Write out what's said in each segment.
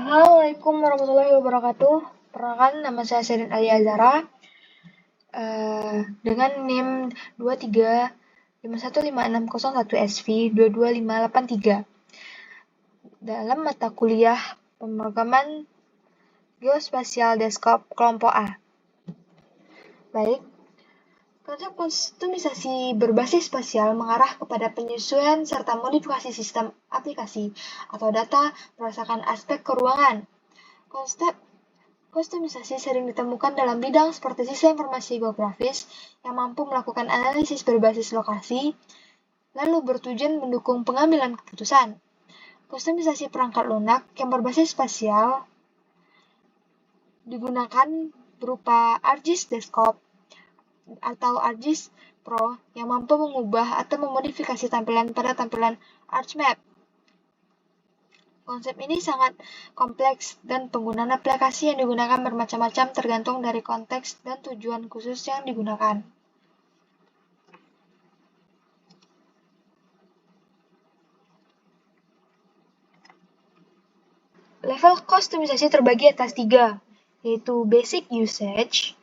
Assalamualaikum warahmatullahi wabarakatuh. Perkenalkan, nama saya Sherin Ali Azara dengan NIM 23515601SV 22583 dalam mata kuliah pemrograman geospasial desktop kelompok A. Baik, konsep kustomisasi berbasis spasial mengarah kepada penyesuaian serta modifikasi sistem aplikasi atau data berdasarkan aspek keruangan. Konsep kustomisasi sering ditemukan dalam bidang seperti sistem informasi geografis yang mampu melakukan analisis berbasis lokasi, lalu bertujuan mendukung pengambilan keputusan. Kustomisasi perangkat lunak yang berbasis spasial digunakan berupa ArcGIS Desktop atau ArcGIS Pro yang mampu mengubah atau memodifikasi tampilan pada tampilan ArcMap. Konsep ini sangat kompleks dan penggunaan aplikasi yang digunakan bermacam-macam tergantung dari konteks dan tujuan khusus yang digunakan. Level kustomisasi terbagi atas 3, yaitu basic usage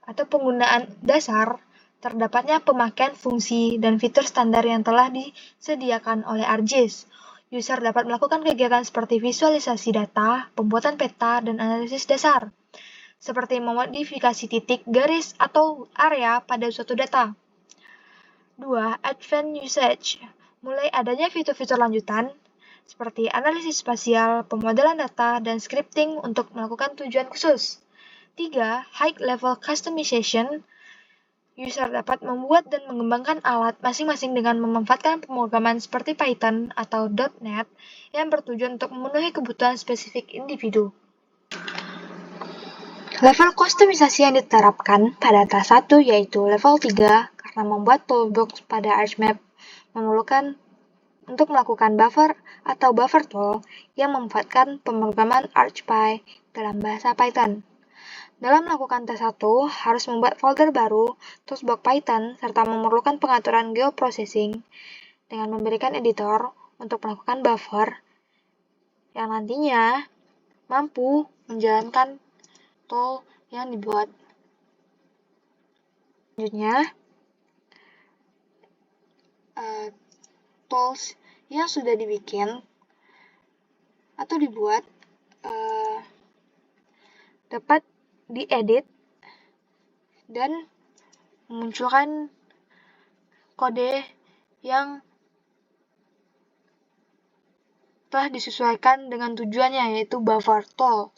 atau penggunaan dasar, terdapatnya pemakaian fungsi dan fitur standar yang telah disediakan oleh ArcGIS. User dapat melakukan kegiatan seperti visualisasi data, pembuatan peta, dan analisis dasar, seperti memodifikasi titik, garis, atau area pada suatu data. 2. Advanced usage. Mulai adanya fitur-fitur lanjutan, seperti analisis spasial, pemodelan data, dan scripting untuk melakukan tujuan khusus. 3. High level customization. User dapat membuat dan mengembangkan alat masing-masing dengan memanfaatkan pemrograman seperti Python atau .NET yang bertujuan untuk memenuhi kebutuhan spesifik individu. Level kustomisasi yang diterapkan pada tahap 1 yaitu level 3 karena membuat toolbox pada ArcMap memerlukan untuk melakukan buffer atau buffer tool yang memanfaatkan pemrograman ArcPy dalam bahasa Python. Dalam melakukan tahap 1, harus membuat folder baru, toolbox Python, serta memerlukan pengaturan geoprocessing dengan memberikan editor untuk melakukan buffer yang nantinya mampu menjalankan tool yang dibuat. Selanjutnya, tools yang sudah dibikin atau dibuat dapat diedit dan memunculkan kode yang telah disesuaikan dengan tujuannya, yaitu buffer tool.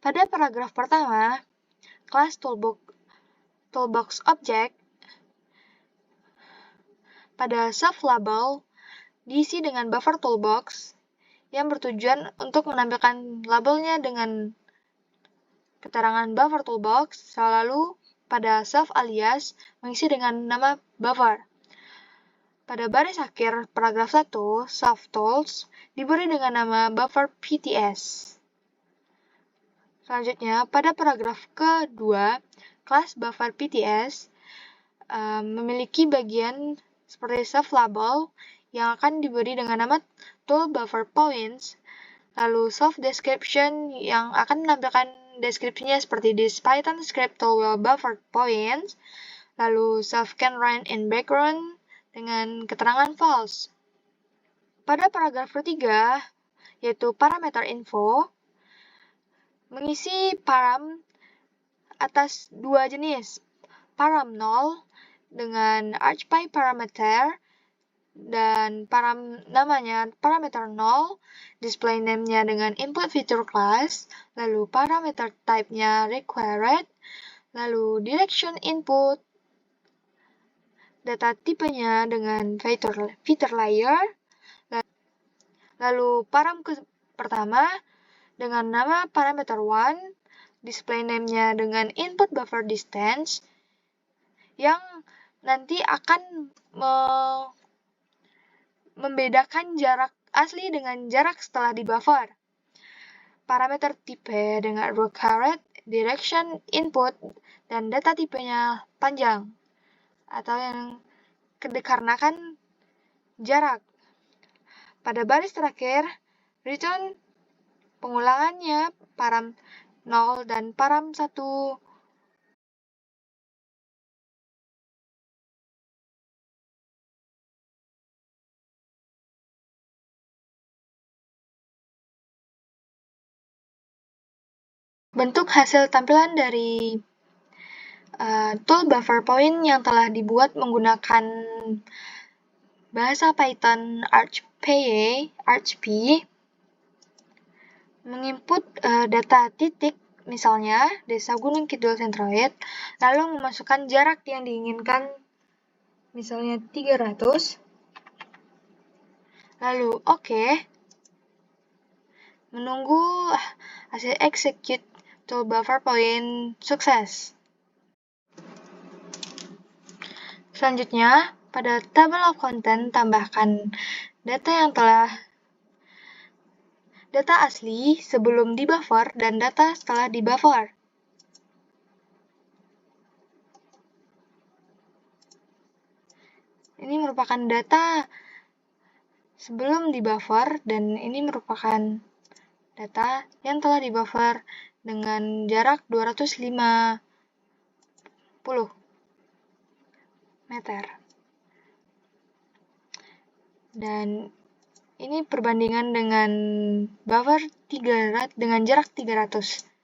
Pada paragraf pertama, kelas toolbox object pada self-label diisi dengan buffer toolbox yang bertujuan untuk menampilkan labelnya dengan keterangan buffer toolbox, lalu pada self-alias mengisi dengan nama buffer. Pada baris akhir paragraf 1, self-tools diberi dengan nama buffer PTS. Selanjutnya, pada paragraf kedua, kelas buffer PTS memiliki bagian seperti self-label yang akan diberi dengan nama tool buffer points, lalu self-description yang akan menampilkan deskripsinya seperti this Python script tool will buffer points, lalu self-can run in background dengan keterangan false. Pada paragraf ketiga, yaitu parameter info, mengisi param atas dua jenis, param 0 dengan ArcPy parameter dan namanya parameter 0, display name-nya dengan input feature class, lalu parameter type-nya required, lalu direction input, data tipenya dengan feature layer, lalu param pertama dengan nama parameter 1, display name-nya dengan input buffer distance, yang nanti akan membedakan jarak asli dengan jarak setelah di buffer. Parameter tipe dengan required, direction input, dan data tipenya panjang. atau yang dikarenakan jarak. Pada baris terakhir, return pengulangannya param 0 dan param 1. Bentuk hasil tampilan dari tool buffer point yang telah dibuat menggunakan bahasa Python ArchP menginput data titik, misalnya Desa Gunung Kidul Sentroid, lalu memasukkan jarak yang diinginkan, misalnya 300, lalu oke, menunggu hasil execute tool buffer point sukses. Selanjutnya, pada table of content tambahkan data asli sebelum dibuffer dan data setelah dibuffer. Ini merupakan data sebelum dibuffer dan ini merupakan data yang telah dibuffer dengan jarak 250 meter. Dan ini perbandingan dengan buffer dengan jarak 300.